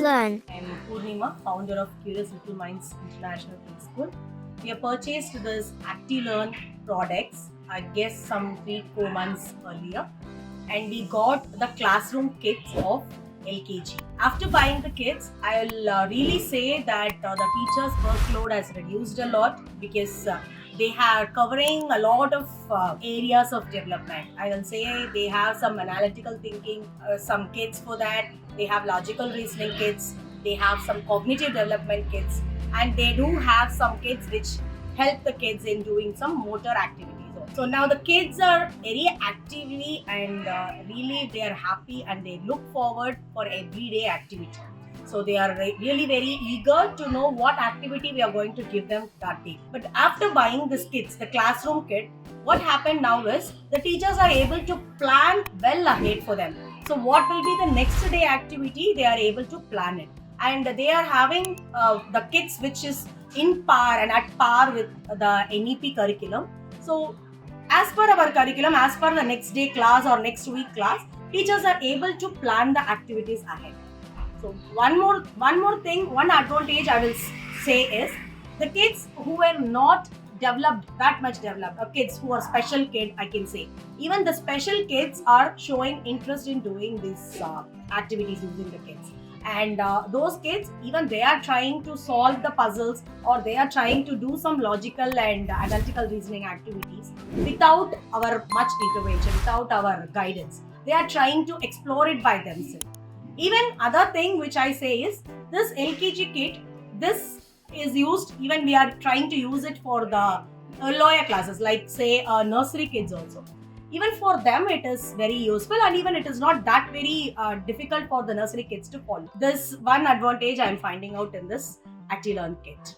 ActiLearn. I'm Poornima, founder of Qurious Mindz International Preschool. We have purchased this ActiLearn products, I guess some 3-4 months earlier, and we got the classroom kits of LKG. After buying the kits, I'll really say that the teachers' workload has reduced a lot because they are covering a lot of areas of development. I will say they have some analytical thinking, some kits for that. They have logical reasoning kits. They have some cognitive development kits, and they do have some kits which help the kids in doing some motor activities. So now the kids are very actively and really they are happy and they look forward for everyday activity. So they are really very eager to know what activity we are going to give them that day. But after buying this kits, the classroom kit, what happened now is the teachers are able to plan well ahead for them. So what will be the next day activity, they are able to plan it. And they are having the kits which is in par and at par with the NEP curriculum. So as per our curriculum, as per the next day class or next week class, teachers are able to plan the activities ahead. So one more thing, one advantage I will say is the kids who were not that much developed, kids who are special kid, I can say. Even the special kids are showing interest in doing these activities using the kits. And those kids, even they are trying to solve the puzzles or they are trying to do some logical and analytical reasoning activities without our much intervention, without our guidance. They are trying to explore it by themselves. Even other thing which I say is this LKG kit, this is used, even we are trying to use it for the lower classes, like say nursery kids also. Even for them it is very useful, and even it is not that very difficult for the nursery kids to follow. This one advantage I am finding out in this ActiLearn kit.